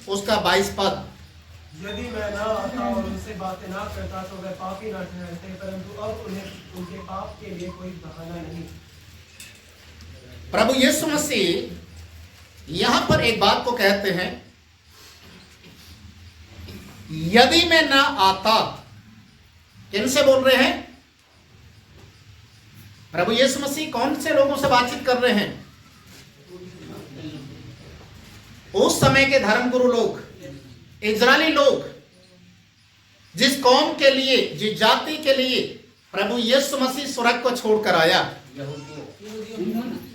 उसका 22 पद। यदि मैं ना आता और उनसे बातें ना करता तो वे पापी ना ठहरते, परंतु अब उन्हें उनके पाप के लिए कोई बहाना नहीं। प्रभु यीशु मसीह यहां पर एक बात को कहते हैं, यदि मैं ना आता। किनसे बोल रहे हैं? प्रभु यीशु मसीह कौन से लोगों से बातचीत कर रहे हैं? उस समय के धर्मगुरु लोग, इजरायली लोग, जिस कौम के लिए, जिस जाति के लिए प्रभु यीशु मसीह स्वर्ग को छोड़कर आया,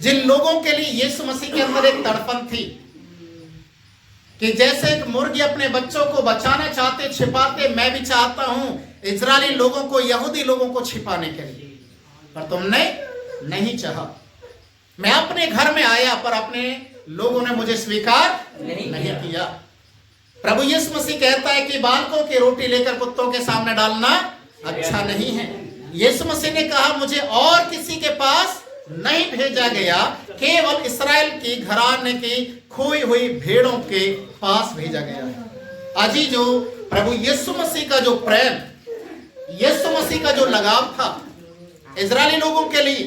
जिन लोगों के लिए यीशु मसीह के अंदर एक तड़पन थी कि जैसे एक मुर्गी अपने बच्चों को बचाना चाहते, छिपाते, मैं भी चाहता हूं इजरायली लोगों को, यहूदी लोगों को छिपाने के लिए, पर तुमने नहीं चाहा। मैं अपने घर में आया पर अपने लोगों ने मुझे स्वीकार नहीं किया। प्रभु यीशु मसीह कहता है कि बालकों की रोटी लेकर कुत्तों के सामने डालना अच्छा नहीं है। यीशु मसीह ने कहा मुझे और किसी के पास नहीं भेजा गया, केवल इस्राएल की घराने की खोई हुई भेड़ों के पास भेजा गया है। अजी जो प्रभु यीशु मसीह का जो प्रेम, यीशु मसीह का जो लगाव था इजरायली लोगों के लिए,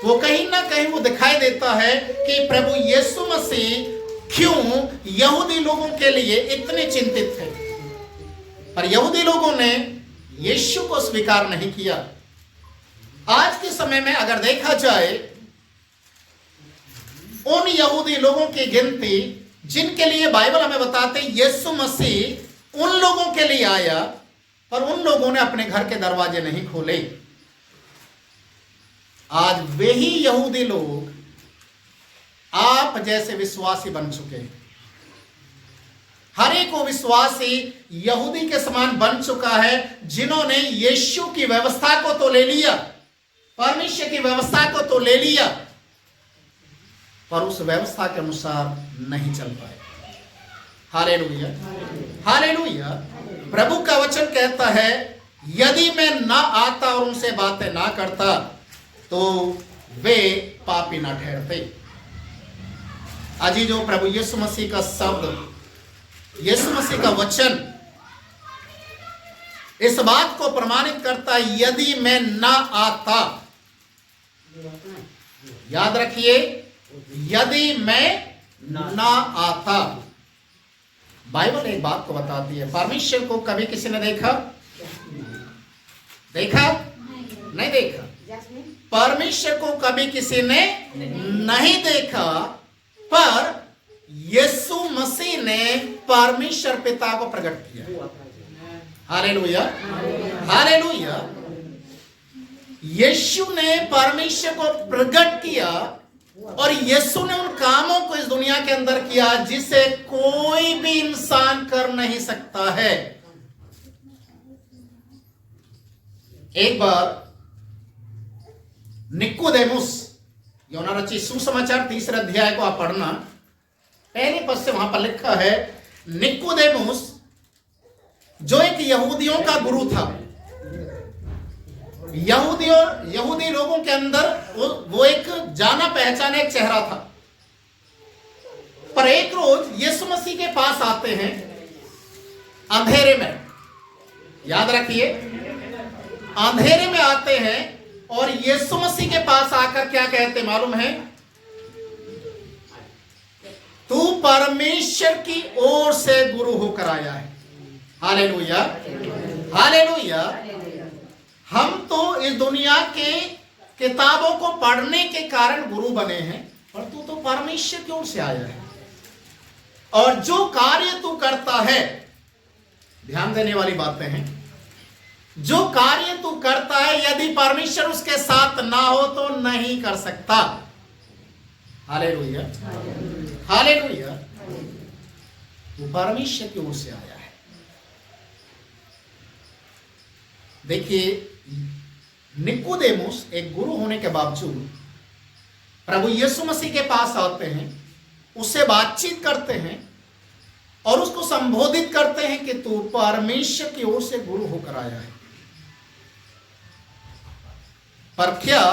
वो कहीं ना कहीं वो दिखाई देता है कि प्रभु यीशु मसीह क्यों यहूदी लोगों के लिए इतने चिंतित थे। पर यहूदी लोगों ने यीशु को स्वीकार नहीं किया। आज के समय में अगर देखा जाए, उन यहूदी लोगों की गिनती जिनके लिए बाइबल हमें बताते यीशु मसीह उन लोगों के लिए आया, पर उन लोगों ने अपने घर के दरवाजे नहीं खोले। आज वे ही यहूदी लोग आप जैसे विश्वासी बन चुके हैं। हर एक को विश्वासी यहूदी के समान बन चुका है, जिन्होंने यीशु की व्यवस्था को तो ले लिया, परमेश्वर की व्यवस्था को तो ले लिया, पर उस व्यवस्था के अनुसार नहीं चल पाए। Hallelujah, hallelujah. प्रभु का वचन कहता है यदि मैं ना आता और उनसे बातें ना करता तो वे पापी ना ठहरते। अजी जो प्रभु यीशु मसीह का शब्द, यीशु मसीह का वचन इस बात को प्रमाणित करता है, यदि मैं ना आता, याद रखिए, यदि मैं ना आता। बाइबल एक बात को बताती है, परमेश्वर को कभी किसी ने देखा? देखा? नहीं देखा। परमेश्वर को कभी किसी ने नहीं देखा, पर यीशु मसीह ने परमेश्वर पिता को प्रकट किया। Hallelujah, hallelujah. यीशु ने परमेश्वर को प्रकट किया और यीशु ने उन कामों को इस दुनिया के अंदर किया जिसे कोई भी इंसान कर नहीं सकता है। एक बार निकोदेमुस, यूहन्ना रचित सुसमाचार 3 अध्याय को आप पढ़ना, पहले पद से वहां पर लिखा है, निकोदेमुस जो एक यहूदियों का गुरु था, यहूदी लोगों के अंदर वो एक जाना पहचाना एक चेहरा था। पर एक रोज यीशु मसीह के पास आते हैं अंधेरे में, याद रखिए, अंधेरे में आते हैं और यीशु मसीह के पास आकर क्या कहते मालूम है? तू परमेश्वर की ओर से गुरु होकर आया है। Hallelujah, hallelujah. हम तो इस दुनिया के किताबों को पढ़ने के कारण गुरु बने हैं, पर तू तो परमेश्वर की ओर से आया है। और जो कार्य तू करता है, ध्यान देने वाली बातें हैं, जो कार्य तू करता है यदि परमेश्वर उसके साथ ना हो तो नहीं कर सकता। Hallelujah, hallelujah. वो परमेश्वर की ओर से आया है। देखिए, निकोदेमुस एक गुरु होने के बावजूद प्रभु यीशु मसीह के पास आते हैं, उससे बातचीत करते हैं और उसको संबोधित करते हैं कि तू परमेश्वर की ओर से गुरु होकर आया है। पर क्या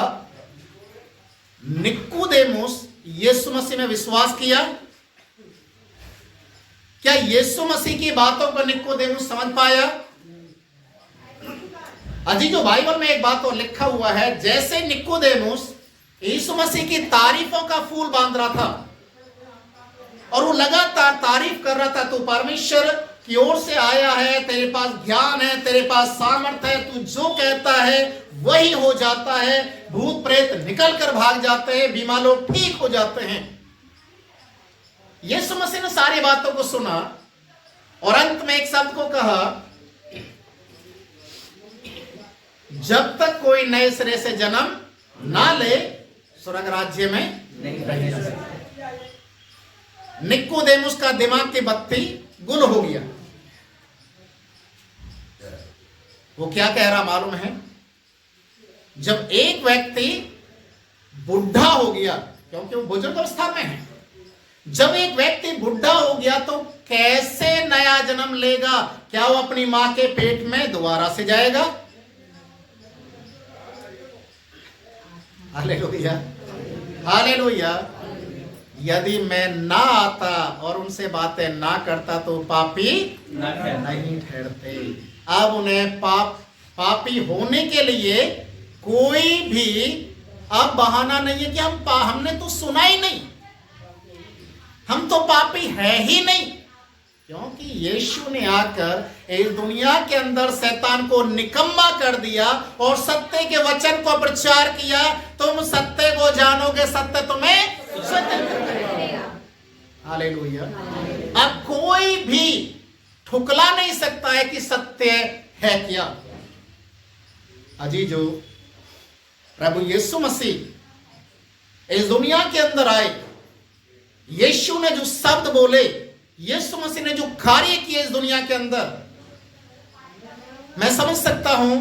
निकोदेमुस यीशु मसीह में विश्वास किया? क्या यीशु मसीह की बातों को निकोदेमुस समझ पाया? अजी जो बाइबल में एक बात और लिखा हुआ है, जैसे निकोदेमुस यीशु मसीह की तारीफों का फूल बांध रहा था और वो लगातार तारीफ कर रहा था, तू परमेश्वर की ओर से आया है, तेरे पास ज्ञान है, तेरे पास सामर्थ है, तू जो कहता है वही हो जाता है, भूत प्रेत निकल कर भाग जाते हैं, बीमार लोग ठीक हो जाते हैं। यीशु मसीह ने सारी बातों को सुना और अंत में एक शब्द को कहा, जब तक कोई नए सिरे से जन्म ना ले स्वर्ग राज्य में नहीं रहेगा। निकोदेमुस का दिमाग की बत्ती गुल हो गया। वो क्या कह रहा मालूम है? जब एक व्यक्ति बुढ़ा हो गया, क्योंकि वो बुजुर्ग अवस्था में है, जब एक व्यक्ति बुढ़ा हो गया तो कैसे नया जन्म लेगा? क्या वो अपनी मां के पेट में दोबारा से जाएगा? Hallelujah, hallelujah. यदि मैं ना आता और उनसे बातें ना करता तो पापी नहीं ठहरते। अब उन्हें पापी होने के लिए कोई भी अब बहाना नहीं है कि हमने तो सुना ही नहीं, हम तो पापी है ही नहीं, क्योंकि यीशु ने आकर इस दुनिया के अंदर शैतान को निकम्मा कर दिया और सत्य के वचन को प्रचार किया। तुम सत्य को जानोगे, सत्य तुम्हें स्वतंत्र करेगा। हालेलुया। अब कोई भी ठुकला नहीं सकता है कि सत्य है क्या। अजीजो, प्रभु यीशु मसीह इस दुनिया के अंदर आए, यीशु ने जो शब्द बोले, यीशु मसीह ने जो कार्य किए इस दुनिया के अंदर, मैं समझ सकता हूं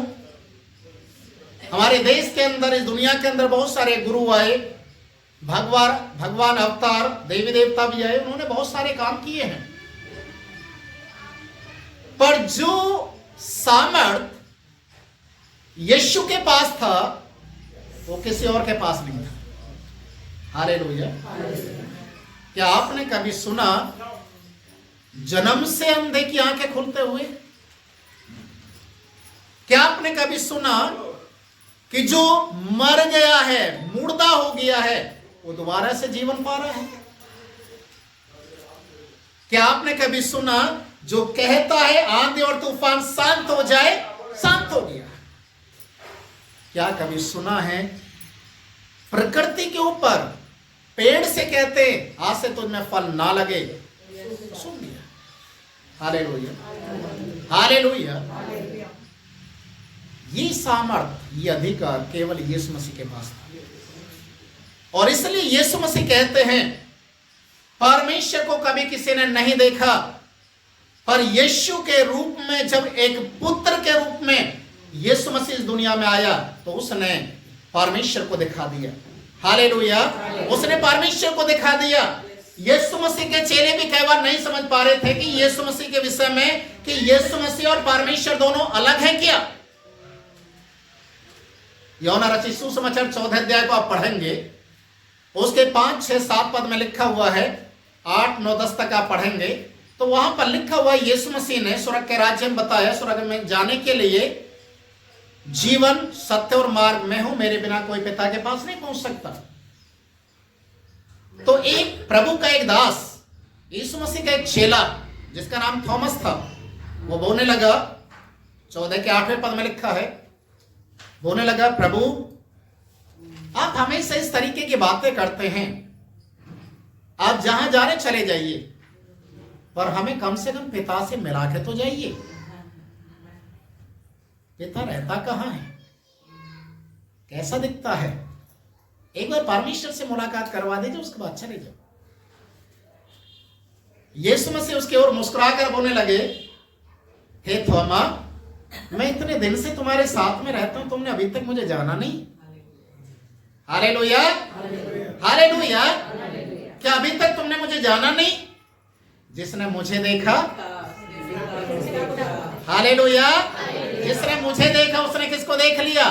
हमारे देश के अंदर, इस दुनिया के अंदर बहुत सारे गुरु आए, भगवान अवतार, देवी देवता भी आए, उन्होंने बहुत सारे काम किए हैं, पर जो सामर्थ यीशु के पास था वो किसी और के पास नहीं था। हालेलुया। क्या आपने कभी सुना जन्म से अंधे की आंखें खुलते हुए? क्या आपने कभी सुना कि जो मर गया है, मुर्दा हो गया है, वो दोबारा से जीवन पा रहा है? क्या आपने कभी सुना जो कहता है आंधी और तूफान शांत हो जाए, शांत हो गया? क्या कभी सुना है प्रकृति के ऊपर पेड़ से कहते आज से तुझमें फल ना लगे? सुन लिया। Hallelujah, hallelujah. ये सामर्थ, ये अधिकार केवल यीशु मसीह के पास था, और इसलिए यीशु मसीह कहते हैं परमेश्वर को कभी किसी ने नहीं देखा, पर यीशु के रूप में, जब एक पुत्र के रूप में यीशु मसीह इस दुनिया में आया तो उसने परमेश्वर को दिखा दिया। हालेलुया। उसने परमेश्वर को दिखा दिया। यीशु मसीह के चेले भी कई बार नहीं समझ पा रहे थे कि यीशु मसीह के विषय में कि यीशु मसीह और परमेश्वर दोनों अलग हैं क्या। यूहन्ना रचित सुसमाचार 14 अध्याय को आप पढ़ेंगे, उसके 5, 6, 7 पद में लिखा हुआ है, 8, 9, 10 तक आप पढ़ेंगे तो वहां पर लिखा हुआ है यीशु मसीह ने स्वर्ग के राज्य में बताया, स्वर्ग में जाने के लिए जीवन, सत्य और मार्ग में हूं, मेरे बिना कोई पिता के पास नहीं पहुंच सकता। तो एक प्रभु का एक दास, यीशु मसीह का एक चेला जिसका नाम थॉमस था, वो बोलने लगा, 14 के 8वें पद में लिखा है, बोलने लगा, प्रभु आप हमेशा इस तरीके की बातें करते हैं, आप जहां जा रहे चले जाइए, पर हमें कम से कम पिता से मिला के तो जाइए। पिता रहता कहां है, कैसा दिखता है, एक बार परमेश्वर से मुलाकात करवा दीजिए, उसके बाद चले जाओ। यीशु मसीह उसकी ओर मुस्कुराकर बोलने लगे, हे थोमा, मैं इतने दिन से तुम्हारे साथ में रहता हूं, तुमने अभी तक मुझे जाना नहीं। Hallelujah, hallelujah. क्या अभी तक तुमने मुझे जाना नहीं? जिसने मुझे देखा, हालेलुया, जिसने मुझे देखा उसने किसको देख लिया?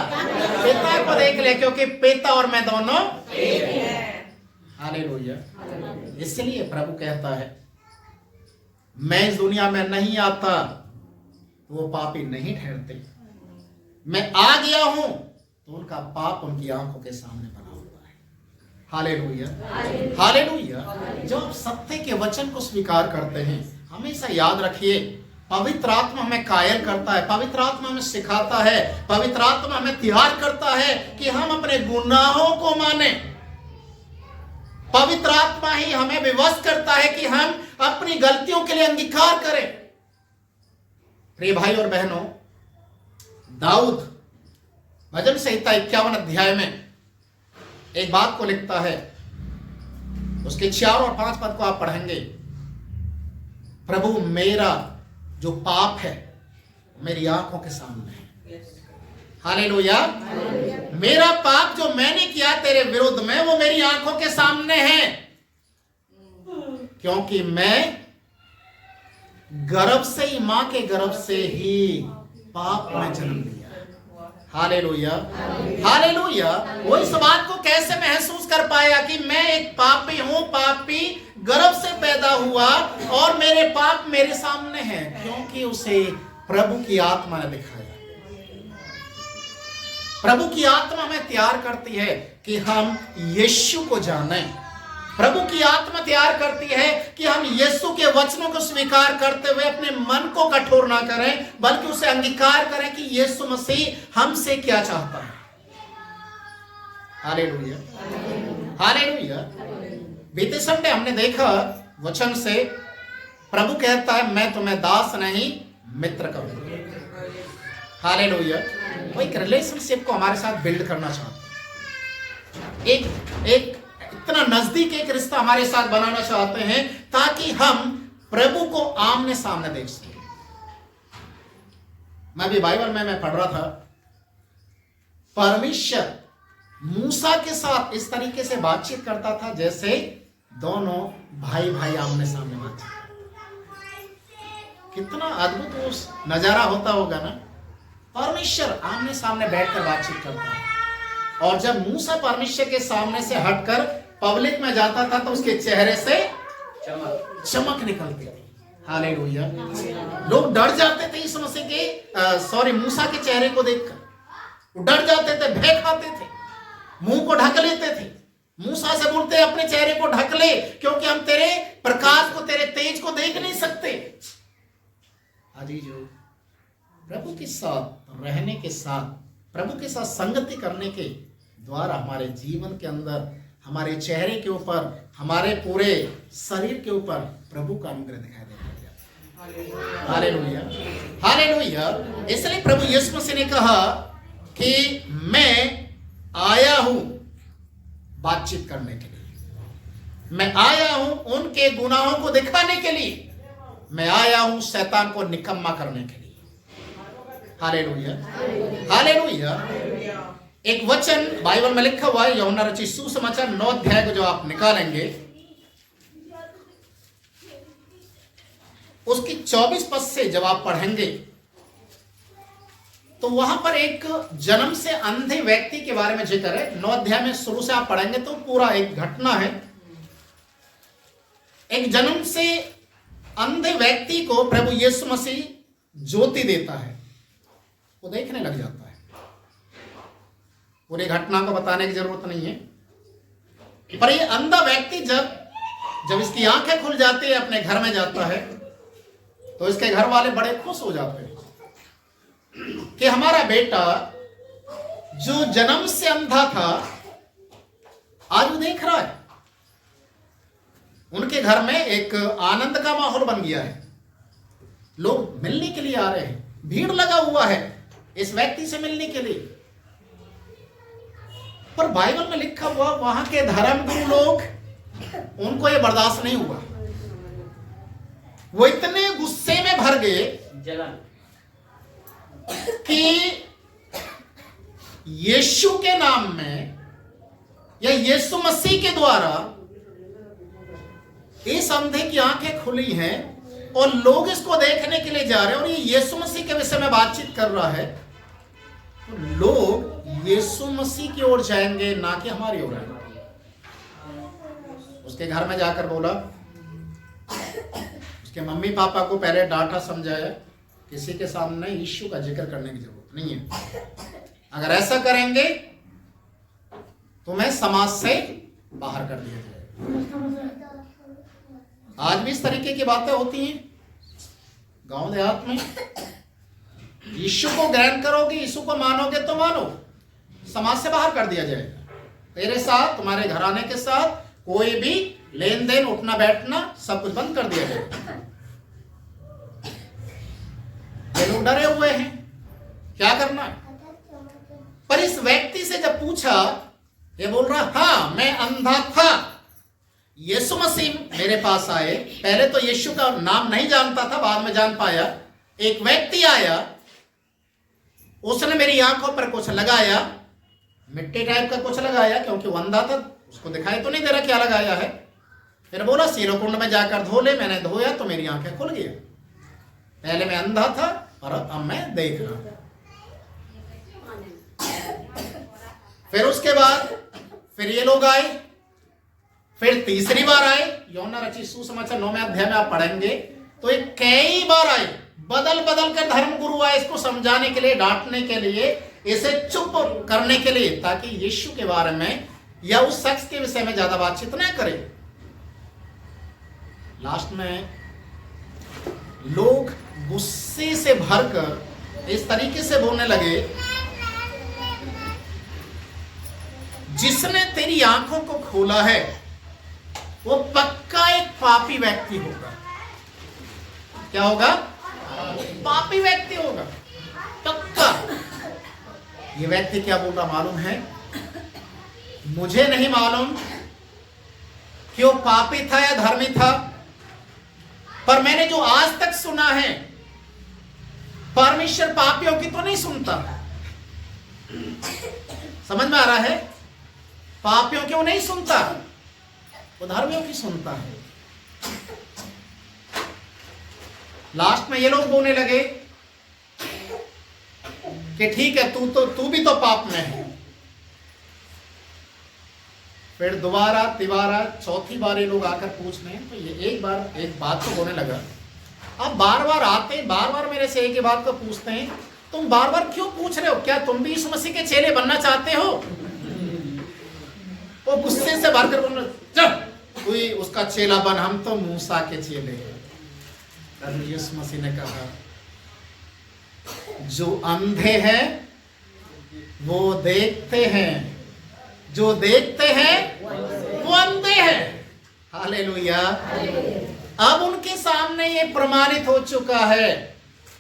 पिता को देख लिया, क्योंकि पिता और मैं दोनों एक हैं। हालेलुया। इसलिए प्रभु कहता है मैं इस दुनिया में नहीं आता तो वो पापी नहीं ठहरते, मैं आ गया हूं तो उनका पाप उनकी आंखों के सामने बना हुआ है। Hallelujah, hallelujah. जब आप सत्य के वचन को स्वीकार करते हैं, हमेशा याद रखिए, पवित्र आत्मा हमें कायल करता है, पवित्र आत्मा हमें सिखाता है, पवित्र आत्मा हमें तैयार करता है कि हम अपने गुनाहों को माने। पवित्र आत्मा ही हमें विवश करता है कि हम अपनी गलतियों के लिए अंगीकार करें। प्रिय भाई और बहनों, दाऊद भजन संहिता 51 अध्याय में एक बात को लिखता है, उसके 4 और 5 पद को आप पढ़ेंगे। प्रभु, मेरा जो पाप है मेरी आंखों के सामने है। हालेलुया। मेरा पाप जो मैंने किया तेरे विरुद्ध में, वो मेरी आंखों के सामने है, क्योंकि मैं गर्भ से ही, मां के गर्भ से ही पाप में जन्म लिया। Hallelujah, hallelujah. वो इस बात को कैसे महसूस कर पाया कि मैं एक पापी हूं, पापी गर्भ से पैदा हुआ और मेरे पाप मेरे सामने हैं? क्योंकि उसे प्रभु की आत्मा ने दिखाया। प्रभु की आत्मा हमें तैयार करती है कि हम यीशु को जानें। प्रभु की आत्मा तैयार करती है कि हम यीशु के वचनों को स्वीकार करते हुए अपने मन को कठोर ना करें, बल्कि उसे अंगीकार करें कि यीशु मसीह हमसे क्या चाहता है। Hallelujah, hallelujah. बीते संडे हमने देखा वचन से, प्रभु कहता है मैं तुम्हें दास नहीं मित्र करूंगा। हालेलुया। वो एक रिलेशनशिप को हमारे साथ बिल्ड करना चाहते हैं, एक इतना नजदीक एक रिश्ता हमारे साथ बनाना चाहते हैं ताकि हम प्रभु को आमने सामने देख सकें। मैं भी बाइबल में मैं पढ़ रहा था, परमेश्वर मूसा के साथ इस तरीके से बातचीत करता था जैसे दोनों भाई भाई आमने सामने बातचीत। कितना अद्भुत वो नजारा होता होगा ना। परमेश्वर आमने सामने बैठकर बातचीत करता है, और जब मूसा परमेश्वर के सामने से हटकर पब्लिक में जाता था तो उसके चेहरे से चमक निकलती थी। हालेलुया। लोग डर जाते थे इस मसीह के मूसा के चेहरे को देखकर, डर जाते थे, भय खाते थे, मुंह को ढक लेते थे। मूसा से बोलते अपने चेहरे को ढक ले, क्योंकि हम तेरे प्रकाश को, तेरे तेज को देख नहीं सकते। अजीजों, प्रभु के साथ रहने के साथ, प्रभु के साथ संगति करने के द्वारा हमारे जीवन के अंदर, हमारे चेहरे के ऊपर, हमारे पूरे शरीर के ऊपर प्रभु का अनुग्रह दिखाई देता है। Hallelujah, hallelujah. इसलिए प्रभु यीशु मसीह ने कहा कि मैं आया हूं बातचीत करने के लिए, मैं आया हूं उनके गुनाहों को दिखाने के लिए, मैं आया हूं शैतान को निकम्मा करने के लिए। Hallelujah, hallelujah. एक वचन बाइबल में लिखा हुआ है, यूहन्ना रचित सुसमाचार 9 अध्याय को जो आप निकालेंगे, उसकी 24 पद से जब आप पढ़ेंगे तो वहां पर एक जन्म से अंधे व्यक्ति के बारे में जिक्र है। 9 अध्याय में शुरू से आप पढ़ेंगे तो पूरा एक घटना है। एक जन्म से अंधे व्यक्ति को प्रभु यीशु मसीह ज्योति देता है, वो देखने लग जाता है। पूरी घटना को बताने की जरूरत नहीं है, पर ये अंधा व्यक्ति जब इसकी आंखें खुल जाती है, अपने घर में जाता है, तो इसके घर वाले बड़े खुश हो जाते हैं कि हमारा बेटा जो जन्म से अंधा था आज वो देख रहा है। उनके घर में एक आनंद का माहौल बन गया है, लोग मिलने के लिए आ रहे हैं, भीड़ लगा हुआ है इस व्यक्ति से मिलने के लिए। पर बाइबल में लिखा हुआ वहां के धर्मगुरु लोग, उनको यह बर्दाश्त नहीं हुआ। वो इतने गुस्से में भर गए कि यीशु के नाम में या यीशु मसीह के द्वारा इस अंधे की आंखें खुली हैं और लोग इसको देखने के लिए जा रहे हैं, और ये यीशु मसीह के विषय में बातचीत कर रहा है, तो लोग यीशु मसीह की ओर जाएंगे, ना कि हमारी ओर आएंगे। उसके घर में जाकर बोला, उसके मम्मी पापा को पहले डांटा समझाया, किसी के सामने यीशु का जिक्र करने की जरूरत नहीं है। अगर ऐसा करेंगे तुम्हें समाज से बाहर कर दिया जाएगा। आज भी इस तरीके की बातें होती हैं गांव देहात में। यीशु को ग्रहण करोगे, यीशु को मानोगे तो मानो, समाज से बाहर कर दिया जाएगा। तेरे साथ, तुम्हारे घराने के साथ कोई भी लेन देन, उठना बैठना सब कुछ बंद कर दिया जाएगा। ये लोग डरे हुए हैं, क्या करना है। पर इस व्यक्ति से जब पूछा, ये बोल रहा हाँ मैं अंधा था, यीशु मसीह मेरे पास आए। पहले तो यीशु का नाम नहीं जानता था, बाद में जान पाया। एक व्यक्ति आया, उसने मेरी आंखों पर कुछ लगाया, मिट्टी टाइप का कुछ लगाया, क्योंकि वो अंधा था, उसको दिखाई तो नहीं दे रहा क्या लगाया है। फिर बोला सीरो-कुंड में जाकर धो ले। मैंने धोया तो मेरी आंखें खुल गई। पहले मैं अंधा था और अब मैं देख रहा हूं। फिर उसके बाद फिर ये लोग आए, फिर तीसरी बार आए। यूहन्ना रचित सुसमाचार 9वें अध्याय में आप पढ़ेंगे तो ये कई बार आए, बदल बदल कर धर्म गुरु आए इसको समझाने के लिए, डांटने के लिए, इसे चुप करने के लिए, ताकि यीशु के बारे में या उस शख्स के विषय में ज्यादा बातचीत न करे। लास्ट में लोग गुस्से से भरकर इस तरीके से बोलने लगे, जिसने तेरी आंखों को खोला है वो पक्का एक पापी व्यक्ति होगा। क्या होगा? पापी व्यक्ति होगा, पक्का। ये व्यक्ति क्या बोल रहा मालूम है? मुझे नहीं मालूम कि वो पापी था या धर्मी था, पर मैंने जो आज तक सुना है, परमेश्वर पापियों की तो नहीं सुनता। समझ में आ रहा है? पापियों की वो नहीं सुनता, वो धर्मियों की सुनता है। लास्ट में ये लोग बोलने लगे कि ठीक है, तू भी तो पाप में है। फिर दोबारा, तिबारा, चौथी बार ये लोग आकर पूछ रहे हैं। तो ये एक बात तो बोलने लगा, अब बार बार आते, बार बार मेरे से एक ही बात को पूछते हैं, तुम बार बार क्यों पूछ रहे हो? क्या तुम भी यीशु मसीह के चेले बनना चाहते हो? वो गुस्से से भरकर बोल रहे, चल कोई उसका चेला बन, हम तो मूसा के चेले हैं। यीशु मसीह ने कहा, जो अंधे हैं वो देखते हैं, जो देखते हैं वो अंधे हैं। हालेलुया। अब उनके सामने ये प्रमाणित हो चुका है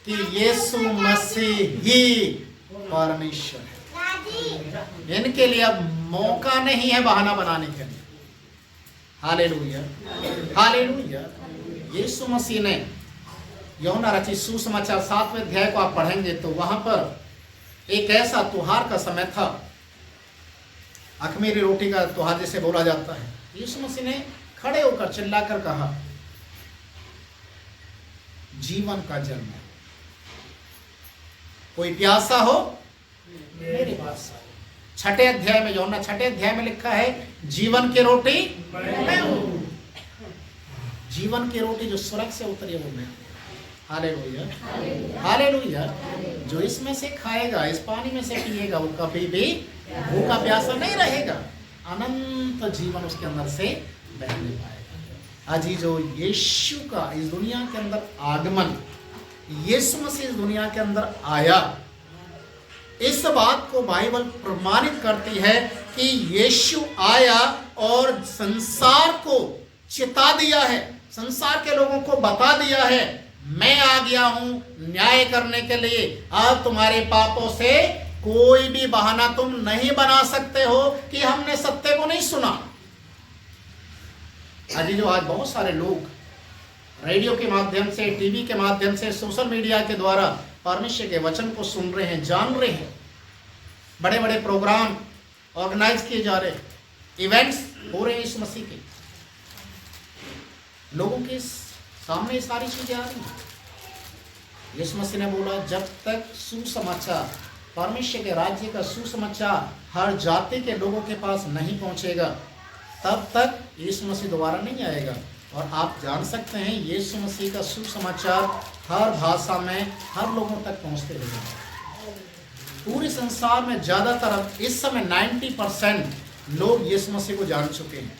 कि यीशु मसीह ही परमेश्वर है। इनके लिए अब मौका नहीं है बहाना बनाने के लिए। Hallelujah, hallelujah. यीशु मसीह ने यूहन्ना रचित सुसमाचार 7वें अध्याय को आप पढ़ेंगे तो वहां पर एक ऐसा त्योहार का समय था, अखमीरी रोटी का त्योहार जिसे बोला जाता है। यीशु मसीह ने खड़े होकर चिल्लाकर कहा, जीवन का जल है, कोई प्यासा हो मेरे पास आए। 6ठे अध्याय में, यूहन्ना 6ठे अध्याय में लिखा है, जीवन की रोटी मैं हूं। जीवन की रोटी जो स्वर्ग से उतरी है वो मैं। Hallelujah, hallelujah. जो इसमें से खाएगा, इस पानी में से पिएगा, वो कभी भी भूखा प्यासा नहीं रहेगा, अनंत जीवन उसके अंदर से बहने पाएगा। आज जो यीशु का इस दुनिया के अंदर आगमन, यीशु मसीह इस दुनिया के अंदर आया, इस बात को बाइबल प्रमाणित करती है कि यीशु आया और संसार को चिता दिया है, संसार के लोगों को बता दिया है, मैं आ गया हूं न्याय करने के लिए। अब तुम्हारे पापों से कोई भी बहाना तुम नहीं बना सकते हो कि हमने सत्य को नहीं सुना। अजी जो आज बहुत सारे लोग रेडियो के माध्यम से, टीवी के माध्यम से, सोशल मीडिया के द्वारा परमेश्वर के वचन को सुन रहे हैं, जान रहे हैं, बड़े बड़े प्रोग्राम ऑर्गेनाइज किए जा रहे हैं, इवेंट्स हो रहे हैं इस मसीह के, लोगों के सामने ये सारी चीजें आ रही हैं। यीशु मसीह ने बोला, जब तक सुसमाचार, परमेश्वर के राज्य का सुसमाचार हर जाति के लोगों के पास नहीं पहुंचेगा, तब तक यीशु मसीह दोबारा नहीं आएगा। और आप जान सकते हैं यीशु मसीह का सुसमाचार हर भाषा में हर लोगों तक पहुंचते हुए पूरे संसार में ज़्यादातर इस समय 90% लोग यीशु मसीह को जान चुके हैं।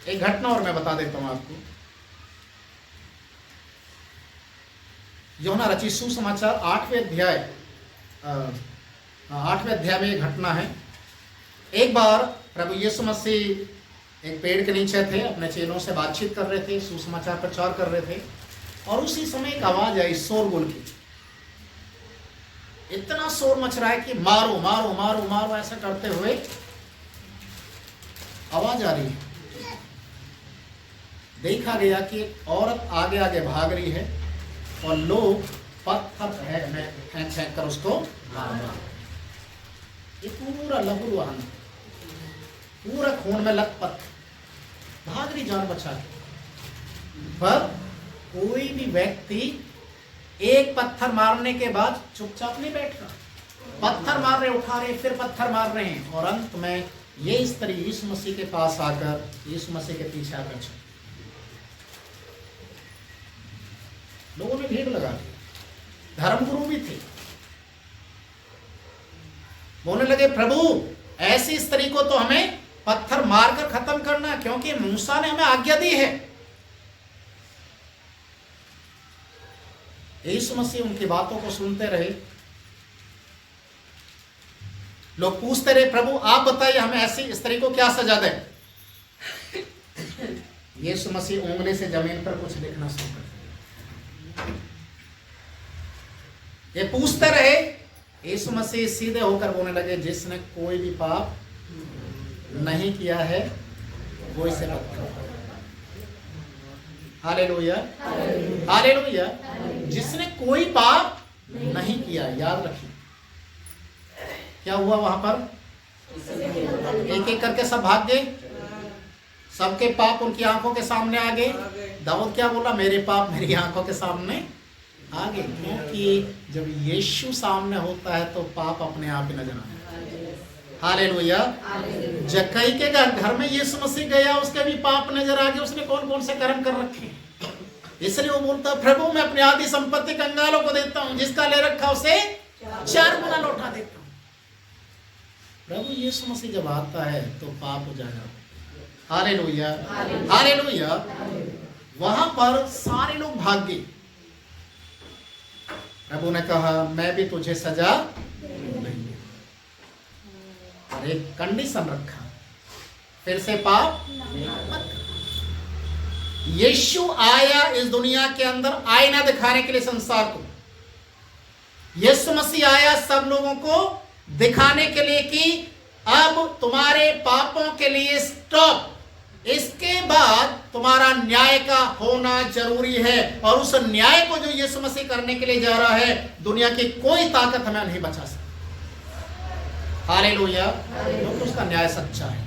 एक घटना और मैं बता देता हूं आपको। यूहन्ना रचित सुसमाचार 8वें अध्याय में एक घटना है। एक बार प्रभु यीशु मसीह एक पेड़ के नीचे थे, अपने चेलों से बातचीत कर रहे थे, सुसमाचार प्रचार कर रहे थे, और उसी समय एक आवाज आई शोरगुल की। इतना शोर मच रहा है कि मारो मारो मारो मारो ऐसा करते हुए आवाज आ रही है। देखा गया कि एक औरत आगे आगे भाग रही है और लोग पत्थर फेंक फेंक कर उसको मार रहे हैं। ये पूरा लहूलुहान, पूरा खून में लथपथ, भाग रही जान बचा के। पर कोई भी व्यक्ति एक पत्थर मारने के बाद चुपचाप नहीं बैठ रहा। पत्थर मार रहे, उठा रहे, फिर पत्थर मार रहे हैं, और अंत में ये स्त्री यीशु मसीह के पास आकर यीशु मसीह के पीछे आकर चली। लोगों ने भीड़ लगा दी, धर्मगुरु भी थे, बोलने लगे प्रभु ऐसी स्त्री को तो हमें पत्थर मारकर खत्म करना, क्योंकि मूसा ने हमें आज्ञा दी है। यीशु मसीह उनकी बातों को सुनते रहे। लोग पूछते रहे प्रभु आप बताइए हमें ऐसी स्त्री को क्या सजा दें। यीशु मसीह उंगली से जमीन पर कुछ लिखना शुरू कर दिया। ये पूछते रहे, यीशु मसीह सीधे होकर बोलने लगे जिसने कोई भी पाप नहीं किया है वो इसे मत करो। Hallelujah, hallelujah. जिसने कोई पाप नहीं किया, याद रखिए क्या हुआ वहां पर, एक एक करके सब भाग गए, सबके पाप उनकी आंखों के सामने आ गए। दाऊद क्या बोला, मेरे पाप मेरी आंखों के सामने आ गए, क्योंकि जब यीशु सामने होता है तो पाप अपने आप ही नजर आने। हालेलुया। जक्कई के घर में यीशु मसीह गया, उसके भी पाप नजर आ गए, उसने कौन कौन से कर्म कर रखे हैं। इसलिए वो बोलता प्रभु मैं अपनी आधी संपत्ति कंगालों को देता हूं, जिसका ले रखा उसे 4 गुना लौटा देता हूं। प्रभु यीशु मसीह जब आता है तो पाप उजागर। Hallelujah, hallelujah. वहां पर सारे लोग भाग गए। प्रभु ने कहा मैं भी तुझे सजा नहीं, और एक कंडीशन रखा, फिर से पाप मत कर। यीशु आया इस दुनिया के अंदर आईना दिखाने के लिए संसार को। यीशु मसीह आया सब लोगों को दिखाने के लिए कि अब तुम्हारे पापों के लिए स्टॉप, इसके बाद तुम्हारा न्याय का होना जरूरी है। और उस न्याय को जो यीशु मसीह करने के लिए जा रहा है, दुनिया की कोई ताकत हमें नहीं बचा सकती। हालेलुया। क्योंकि उसका न्याय सच्चा है।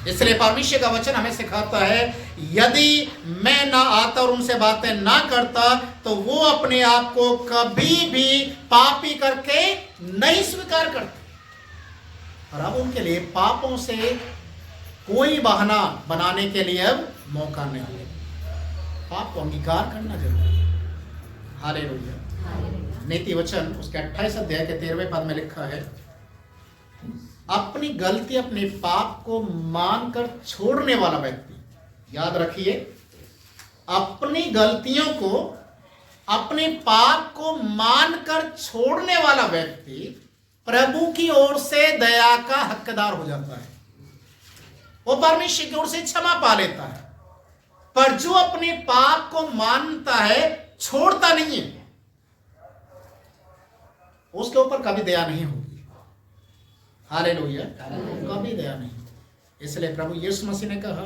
इसलिए परमेश्वर का वचन हमें सिखाता है यदि मैं ना आता और उनसे बातें ना करता तो वो अपने आप को कभी भी पापी करके नहीं स्वीकार करते। और अब उनके लिए पापों से कोई बहाना बनाने के लिए अब मौका नहीं है। पाप को अंगीकार करना जरूरी है। हालेलुया। नीति वचन उसके 28 अध्याय के 13वें पद में लिखा है, अपनी गलती अपने पाप को मानकर छोड़ने वाला व्यक्ति, याद रखिए, अपनी गलतियों को अपने पाप को मानकर छोड़ने वाला व्यक्ति प्रभु की ओर से दया का हकदार हो जाता है। वो परमेश्वर की ओर से क्षमा पा लेता है। पर जो अपने पाप को मानता है, छोड़ता नहीं है, उसके ऊपर कभी दया नहीं होगी। हालेलुया, कभी दया नहीं। इसलिए प्रभु यीशु मसीह ने कहा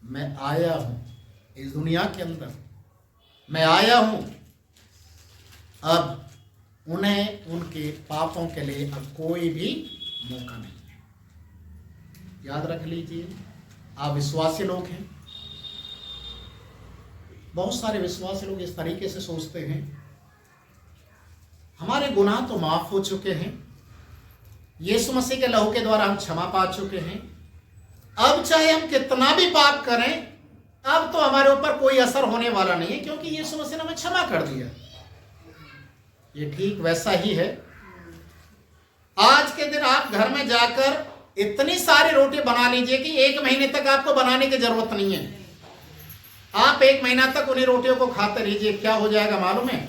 मैं आया हूं इस दुनिया के अंदर, मैं आया हूं अब उन्हें उनके पापों के लिए अब कोई भी मौका नहीं है। याद रख लीजिए, आप विश्वासी लोग हैं। बहुत सारे विश्वासी लोग इस तरीके से सोचते हैं हमारे गुनाह तो माफ हो चुके हैं, यीशु मसीह के लहू के द्वारा हम क्षमा पा चुके हैं, अब चाहे हम कितना भी पाप करें, अब तो हमारे ऊपर कोई असर होने वाला नहीं है, क्योंकि यीशु मसीह ने हमें क्षमा कर दिया। ये ठीक वैसा ही है। आज के दिन आप घर में जाकर इतनी सारी रोटी बना लीजिए कि 1 महीने तक आपको बनाने की जरूरत नहीं है। आप 1 महीना तक उन्हीं रोटियों को खाते रहिए, क्या हो जाएगा मालूम है?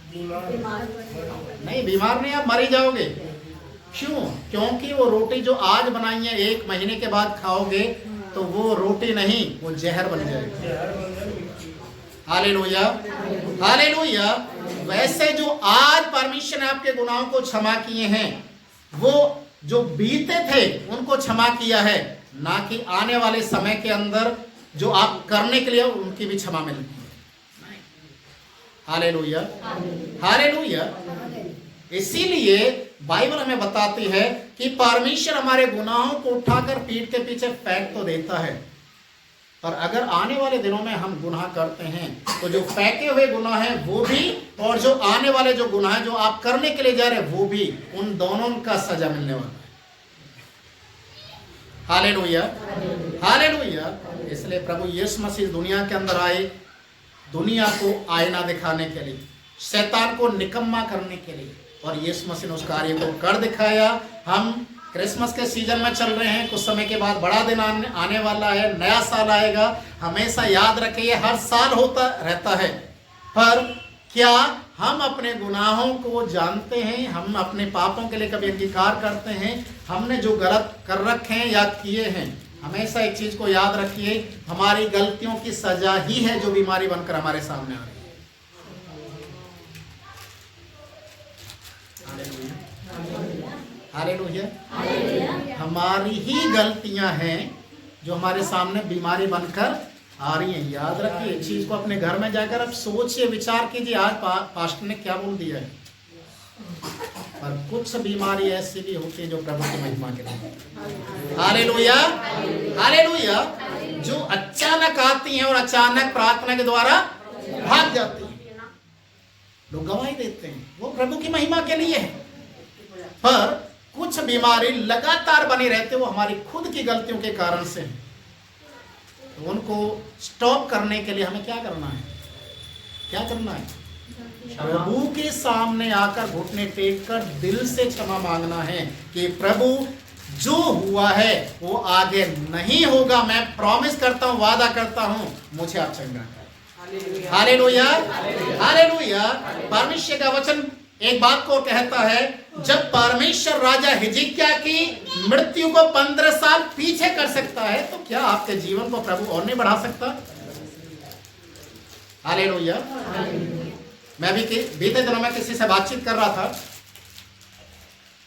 नहीं, बीमार नहीं, आप मर ही जाओगे। क्यों? क्योंकि वो रोटी जो आज बनाई है 1 महीने के बाद खाओगे तो वो रोटी नहीं, वो जहर बन जाएगी। Hallelujah, hallelujah. वैसे जो आज परमेश्वर ने आपके गुनाहों को क्षमा किए हैं, वो जो बीते थे उनको क्षमा किया है, ना कि आने वाले समय के अंदर जो आप करने के लिए उनकी भी क्षमा मिलती है। Hallelujah, hallelujah. इसीलिए बाइबल हमें बताती है कि परमेश्वर हमारे गुनाहों को उठाकर पीठ के पीछे फेंक तो देता है, पर अगर आने वाले दिनों में हम गुनाह करते हैं तो जो फेंके हुए गुनाह हैं वो भी, और जो आने वाले जो गुनाह हैं जो आप करने के लिए जा रहे हैं वो भी, उन दोनों का सजा मिलने वाला है। Hallelujah, hallelujah. इसलिए प्रभु यीशु मसीह दुनिया के अंदर आए, दुनिया को आईना दिखाने के लिए, शैतान को निकम्मा करने के लिए, और यीशु मसीह ने उस कार्य को कर दिखाया। हम क्रिसमस के सीजन में चल रहे हैं, कुछ समय के बाद बड़ा दिन आने वाला है, नया साल आएगा। हमेशा याद रखिए, हर साल होता रहता है, पर क्या हम अपने गुनाहों को जानते हैं? हम अपने पापों के लिए कभी अंगीकार करते हैं? हमने जो गलत कर रखे हैं या किए हैं, हमेशा एक चीज को याद रखिए, हमारी गलतियों की सजा ही है जो बीमारी बनकर हमारे सामने आ रही है। हालेलुया। हमारी ही गलतियां हैं जो हमारे सामने बीमारी बनकर आ रही हैं। याद रखिए इस चीज को, अपने घर में जाकर अब सोचिए, विचार कीजिए, आज पास्टर ने क्या बोल दिया है। पर कुछ बीमारी ऐसी भी होती है जो प्रभु की महिमा के लिए। Hallelujah, hallelujah. जो अचानक आती हैं और अचानक प्रार्थना के द्वारा भाग जाती हैं, लोग गवाही देते हैं, वो प्रभु की महिमा के लिए है। पर कुछ बीमारी लगातार बनी रहती है, वो हमारी खुद की गलतियों के कारण से है। तो उनको स्टॉप करने के लिए हमें क्या करना है? क्या करना है? प्रभु के सामने आकर घुटने टेक कर दिल से क्षमा मांगना है कि प्रभु जो हुआ है वो आगे नहीं होगा। मैं प्रॉमिस करता हूं, वादा करता हूं, मुझे आप चंगा करें। Hallelujah, hallelujah. परमेश्वर का वचन एक बात को कहता है, जब परमेश्वर राजा हिजकिय्याह की मृत्यु को 15 साल पीछे कर सकता है, तो क्या आपके जीवन को प्रभु और नहीं बढ़ा सकता? हालेलुया। मैं भी बीते दिनों में किसी से बातचीत कर रहा था,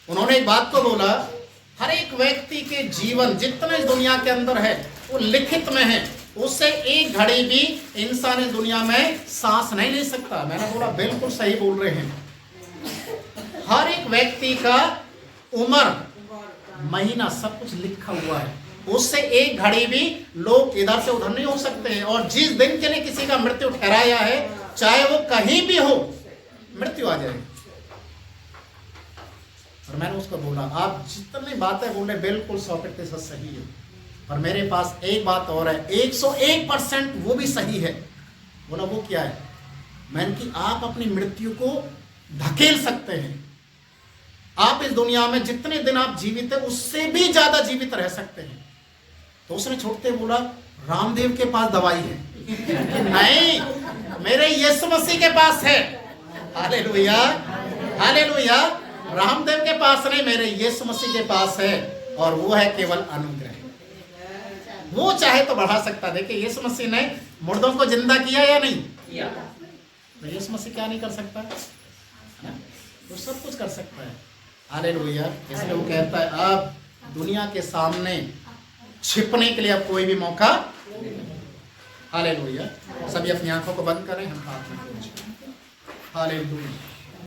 उन्होंने एक बात को बोला, हर एक व्यक्ति के जीवन जितना इस दुनिया के अंदर है वो लिखित में है, उससे एक घड़ी भी इंसान इस दुनिया में सांस नहीं ले सकता। मैंने बोला बिल्कुल सही बोल रहे हैं। हर एक व्यक्ति का उम्र, महीना सब कुछ लिखा हुआ है, उससे एक घड़ी भी लोग इधर से उधर नहीं हो सकते हैं। और जिस दिन के लिए किसी का मृत्यु ठहराया है, चाहे वो कहीं भी हो, मृत्यु आ जाएगी। और मैंने उसको बोला, आप जितनी बातें बोले बिल्कुल 100% सही है, और मेरे पास एक बात और है, 101% वो भी सही है। बोला वो क्या है? मैंने कि आप अपनी मृत्यु को धकेल सकते हैं। आप इस दुनिया में जितने दिन आप जीवित है उससे भी ज्यादा जीवित रह सकते हैं। तो उसने छोड़ते बोला, रामदेव के पास दवाई है। नहीं, मेरे यीशु मसीह के पास है। Hallelujah, hallelujah. रामदेव के पास नहीं, मेरे यीशु मसीह के पास है, और वो है केवल अनुग्रह। वो चाहे तो बढ़ा सकता। देखिए यीशु मसीह ने मुर्दों को जिंदा किया या नहीं किया? तो यीशु मसीह क्या नहीं कर सकता? वो सब कुछ कर सकता है। हालेलुया। इसलिए वो कहता है अब दुनिया के सामने छिपने के लिए अब कोई भी मौका। हालेलुया। सभी अपनी आंखों को बंद करें, हम प्रार्थना करें। हालेलुया।